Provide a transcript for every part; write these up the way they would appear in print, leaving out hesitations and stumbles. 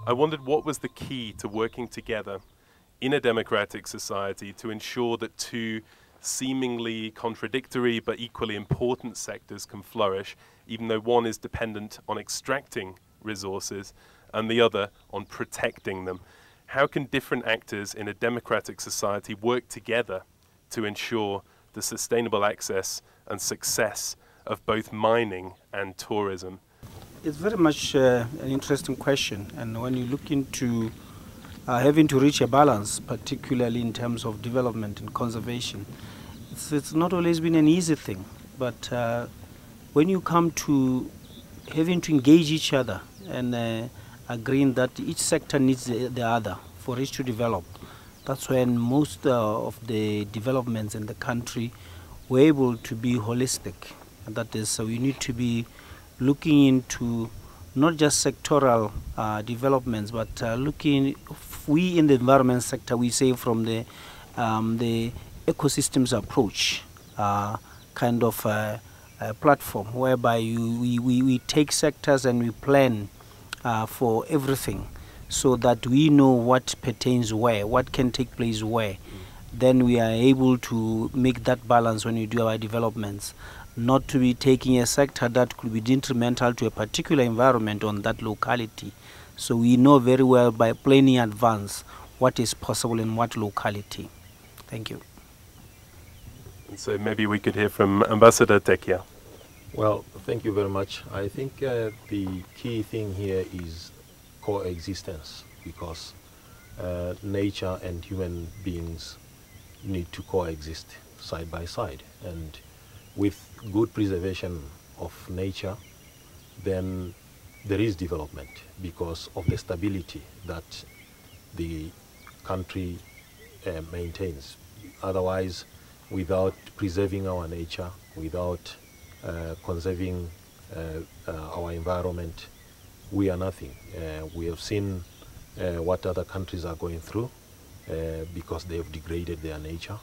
I wondered what was the key to working together in a democratic society to ensure that two seemingly contradictory but equally important sectors can flourish, even though one is dependent on extracting resources and the other on protecting them. How can different actors in a democratic society work together to ensure the sustainable access and success of both mining and tourism? It's very much an interesting question, and when you look into having to reach a balance, particularly in terms of development and conservation, it's not always been an easy thing. But when you come to having to engage each other and agreeing that each sector needs the other for it to develop, that's when most of the developments in the country were able to be holistic. And that is, so we need to be looking into not just sectoral developments, but looking, we in the environment sector, we say from the ecosystems approach kind of a platform whereby we take sectors and we plan for everything so that we know what pertains where, what can take place where. Then we are able to make that balance when we do our developments, not to be taking a sector that could be detrimental to a particular environment on that locality. So we know very well by planning in advance what is possible in what locality. Thank you. And so maybe we could hear from Ambassador Tekia. Well, thank you very much. I think the key thing here is coexistence, because nature and human beings need to coexist side by side. And with good preservation of nature, then there is development because of the stability that the country maintains. Otherwise, without preserving our nature, without conserving our environment, we are nothing. We have seen what other countries are going through because they have degraded their nature.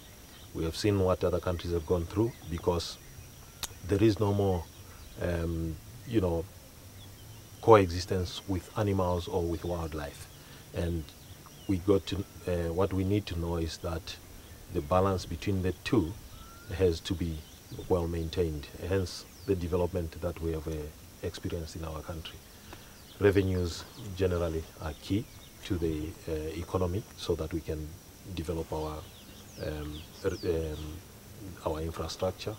We have seen what other countries have gone through because there is no more, coexistence with animals or with wildlife. And we got to, what we need to know is that the balance between the two has to be well maintained, hence the development that we have experienced in our country. Revenues generally are key to the economy so that we can develop our infrastructure.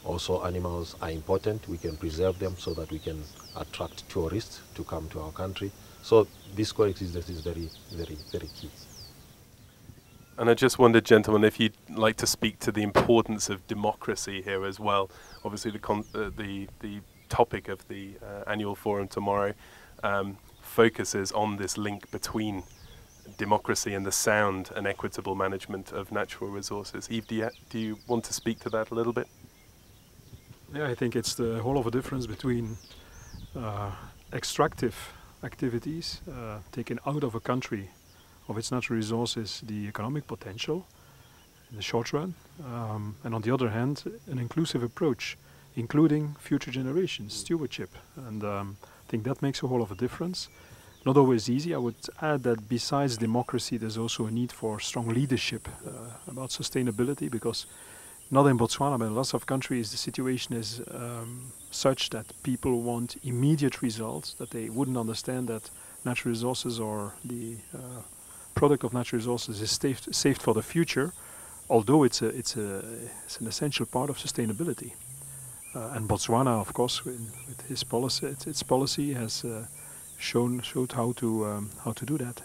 Also, animals are important. We can preserve them so that we can attract tourists to come to our country. So this coexistence is very, very, very key. And I just wondered, gentlemen, if you'd like to speak to the importance of democracy here as well. Obviously, the topic of the annual forum tomorrow focuses on this link between democracy and the sound and equitable management of natural resources. Yves, do you want to speak to that a little bit? Yeah, I think it's the whole of a difference between extractive activities taken out of a country of its natural resources, the economic potential in the short run, and on the other hand, an inclusive approach, including future generations, stewardship. And I think that makes a whole of a difference. Not always easy. I would add that besides democracy, there's also a need for strong leadership about sustainability, because not in Botswana, but in lots of countries, the situation is such that people want immediate results, that they wouldn't understand that natural resources or the product of natural resources is saved for the future, although it's an essential part of sustainability. And Botswana, of course, with its policy has showed how to do that.